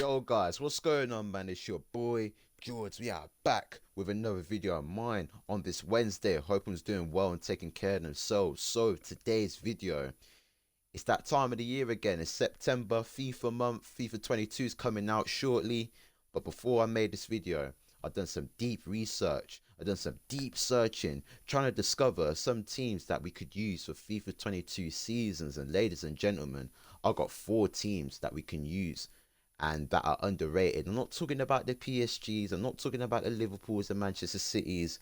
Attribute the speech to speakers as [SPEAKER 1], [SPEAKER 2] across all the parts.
[SPEAKER 1] Yo guys, what's going on, man? It's your boy George. We are back with another video of mine on this Wednesday. Hope everyone's doing well and taking care of themselves. So today's video, it's that time of the year again. It's September, FIFA month. FIFA 22 is coming out shortly. But before I made this video, I've done some deep research. I've done some deep searching, trying to discover some teams that we could use for FIFA 22 seasons. And ladies and gentlemen, I've got 4 teams that we can use and that are underrated. I'm not talking about the PSGs, I'm not talking about the Liverpools and Manchester Cities.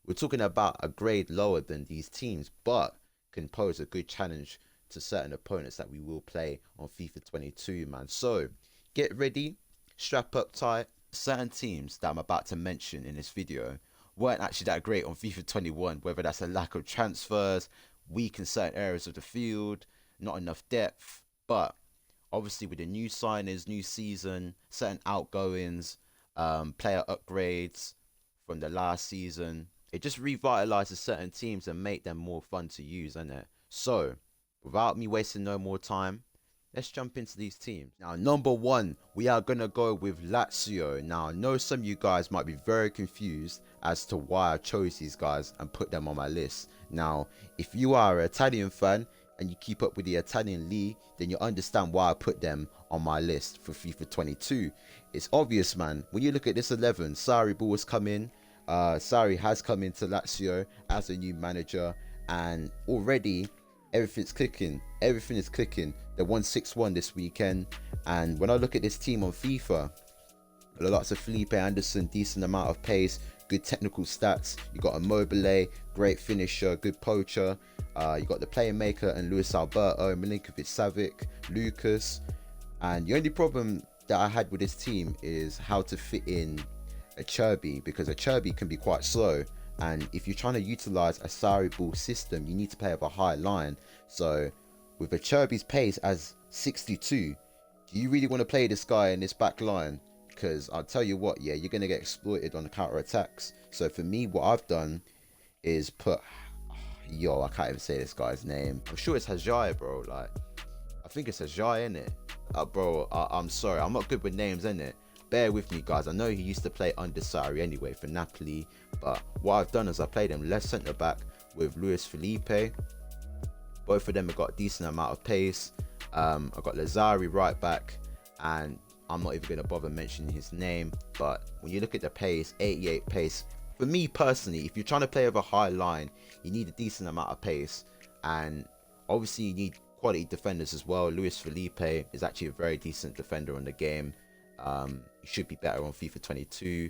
[SPEAKER 1] We're talking about a grade lower than these teams, but can pose a good challenge to certain opponents that we will play on FIFA 22, man. So get ready, strap up tight. Certain teams that I'm about to mention in this video weren't actually that great on FIFA 21, whether that's a lack of transfers, weak in certain areas of the field, not enough depth, but obviously with the new signings, new season, certain outgoings, player upgrades from the last season, it just revitalizes certain teams and make them more fun to use, isn't it? So without me wasting no more time, let's jump into these teams. Now, number 1, we are going to go with Lazio. Now, I know some of you guys might be very confused as to why I chose these guys and put them on my list. Now, if you are an Italian fan and you keep up with the Italian league, then you understand why I put them on my list for FIFA 22. It's obvious, man. When you look at this 11, Sarri ball has come in. Sarri has come into Lazio as a new manager, and already everything's clicking. Everything is clicking. They won 6-1 this weekend, and when I look at this team on FIFA, lots of Felipe Anderson, decent amount of pace, good technical stats. You got Immobile, great finisher, good poacher. You got the playmaker and Luis Alberto, Milinkovic Savic, Lucas. And the only problem that I had with this team is how to fit in a Cherby, because a Cherby can be quite slow. And if you're trying to utilize a Sarri ball system, you need to play with a high line. So with a Cherby's pace as 62, do you really want to play this guy in this back line? Because I'll tell you what, yeah, you're going to get exploited on the counter attacks. So for me, what I've done is put, I can't even say this guy's name. I'm sure it's Hajai, bro. Like, I think it's Hajai, innit? Bro, I'm sorry, I'm not good with names, innit? Bear with me, guys. I know he used to play under Sarri anyway for Napoli, but what I've done is I played him left centre back with Luis Felipe. Both of them have got a decent amount of pace. I've got Lazzari right back, and I'm not even going to bother mentioning his name, but when you look at the pace, 88 pace, for me personally, if you're trying to play with a high line, you need a decent amount of pace, and obviously you need quality defenders as well. Luis Felipe is actually a very decent defender on the game. He should be better on FIFA 22.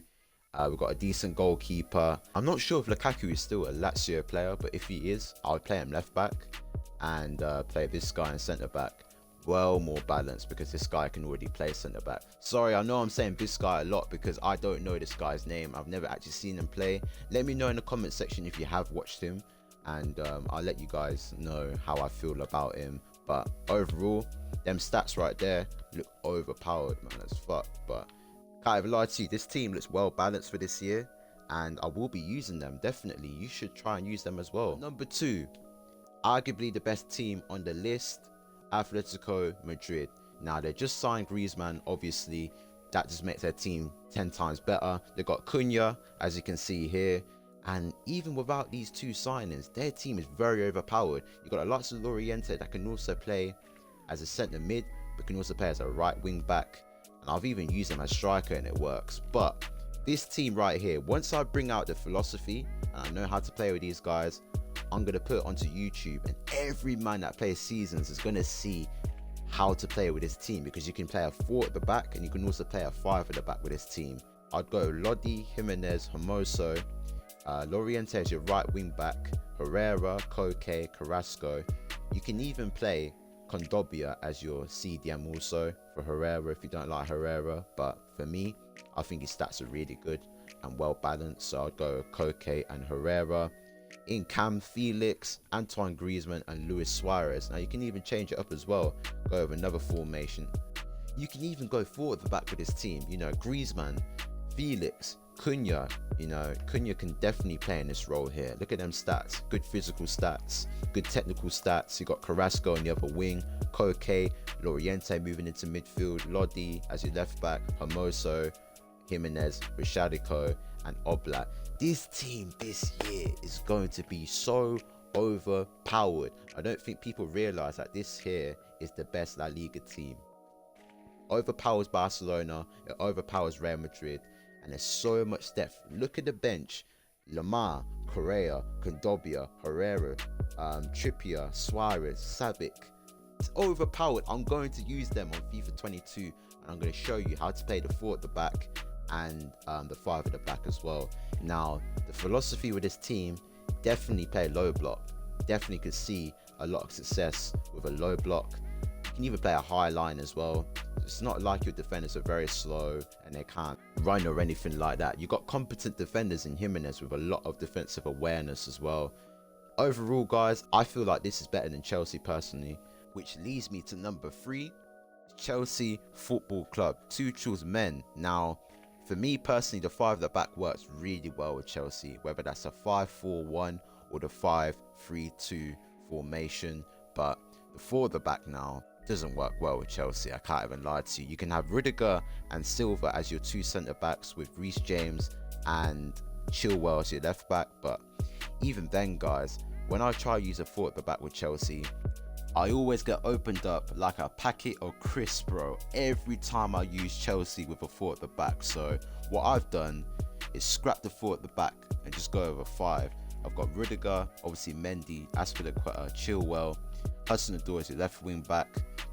[SPEAKER 1] We've got a decent goalkeeper. I'm not sure if Lukaku is still a Lazio player, but if he is, I would play him left back and play this guy in centre back. Well, more balanced, because this guy can already play centre back. Sorry, I know I'm saying this guy a lot because I don't know this guy's name. I've never actually seen him play. Let me know in the comment section if you have watched him, and I'll let you guys know how I feel about him. But overall, them stats right there look overpowered, man, as fuck. But can't even lie to you, this team looks well balanced for this year, and I will be using them. Definitely, you should try and use them as well. Number 2, arguably the best team on the list, Atletico Madrid. Now, they just signed Griezmann, obviously. That just makes their team 10 times better. They got Cunha, as you can see here. And even without these 2 signings, their team is very overpowered. You've got a lot of Loriente that can also play as a centre mid, but can also play as a right wing back. And I've even used him as striker and it works. But this team right here, once I bring out the philosophy and I know how to play with these guys, I'm going to put it onto YouTube, and every man that plays seasons is going to see how to play with this team, because you can play a 4 at the back and you can also play a 5 at the back with this team. I'd go Lodi, Jimenez, Hermoso, Loriente as your right wing back, Herrera, Koke, Carrasco. You can even play Condobia as your CDM also for Herrera if you don't like Herrera, but for me, I think his stats are really good and well balanced, so I'd go Koke and Herrera. In Cam, Felix, Antoine Griezmann and Luis Suarez. Now you can even change it up as well, go with another formation. You can even go 4 at the back with this team, you know, Griezmann, Felix, Cunha, you know, Cunha can definitely play in this role here. Look at them stats, good physical stats, good technical stats. You got Carrasco on the other wing, Koke, Loriente moving into midfield, Lodi as your left back, Hermoso, Jimenez, Rashadico, and Oblak. This team this year is going to be so overpowered. I don't think people realize that this here is the best La Liga team. Overpowers Barcelona, it overpowers Real Madrid, and there's so much depth. Look at the bench: Lamar, Correa, Condobia, Herrera, Trippier, Suarez, Savic. It's overpowered. I'm going to use them on FIFA 22, and I'm going to show you how to play the 4 at the back and the 5 at the back as well. Now, the philosophy with this team, definitely play low block. Definitely could see a lot of success with a low block. You can even play a high line as well. It's not like your defenders are very slow and they can't run or anything like that. You've got competent defenders in Jimenez with a lot of defensive awareness as well. Overall, guys, I feel like this is better than Chelsea personally, which leads me to number 3, Chelsea Football Club, Tuchel's men. Now, for me personally, the 5 at the back works really well with Chelsea, whether that's a 5-4-1 or the 5-3-2 formation. But the 4 at the back now doesn't work well with Chelsea. I can't even lie to you. You can have Rudiger and Silva as your 2 centre backs with Reece James and Chilwell as your left back. But even then, guys, when I try to use a 4 at the back with Chelsea, I always get opened up like a packet of crisps, bro, every time I use Chelsea with a 4 at the back. So what I've done is scrap the 4 at the back and just go over 5. I've got Rudiger, obviously Mendy, Aspilicueta, Chilwell, Hudson-Odoi is your left wing back.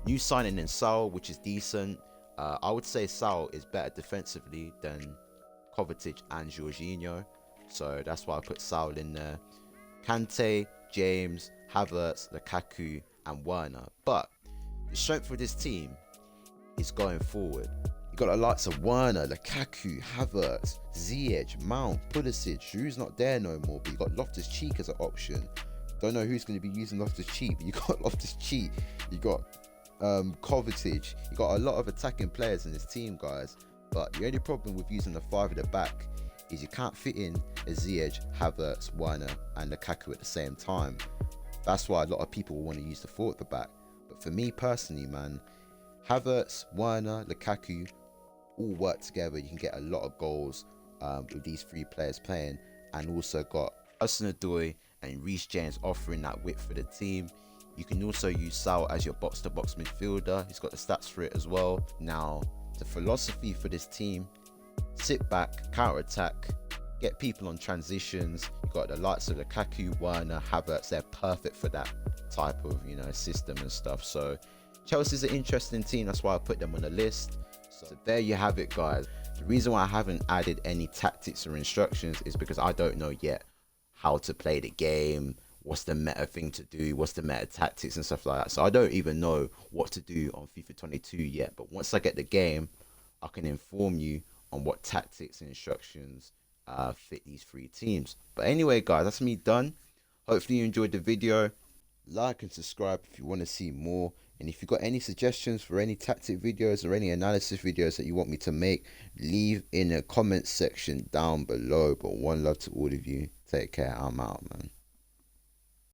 [SPEAKER 1] New signing in Saul, which is decent. I would say Saul is better defensively than Kovacic and Jorginho, so that's why I put Saul in there. Kante, James, Havertz, Lukaku, and Werner. But the strength of this team is going forward. You got the likes of Werner, Lukaku, Havertz, Ziyech, Mount, Pulisic. Who's not there no more, but you got Loftus-Cheek as an option. Don't know who's going to be using Loftus-Cheek, but you got Loftus-Cheek, you got Kovacic. You got a lot of attacking players in this team, guys. But the only problem with using the 5 at the back is you can't fit in a Ziyech, Havertz, Werner, and Lukaku at the same time. That's why a lot of people will want to use the 4 at the back. But for me personally, man, Havertz, Werner, Lukaku all work together. You can get a lot of goals with these 3 players playing, and also got Hudson-Odoi and Reece James offering that width for the team. You can also use Saul as your box-to-box midfielder. He's got the stats for it as well. Now, the philosophy for this team: sit back, counter-attack, get people on transitions. You've got the likes of Lukaku, Werner, Havertz. They're perfect for that type of, you know, system and stuff. So Chelsea's an interesting team. That's why I put them on the list. So there you have it, guys. The reason why I haven't added any tactics or instructions is because I don't know yet how to play the game, what's the meta thing to do, what's the meta tactics and stuff like that. So I don't even know what to do on FIFA 22 yet. But once I get the game, I can inform you on what tactics and instructions fit these 3 teams. But anyway, guys, that's me done. Hopefully you enjoyed the video. Like and subscribe if you want to see more. And if you've got any suggestions for any tactic videos or any analysis videos that you want me to make, leave in the comment section down below. But one love to all of you. Take care. I'm out, man.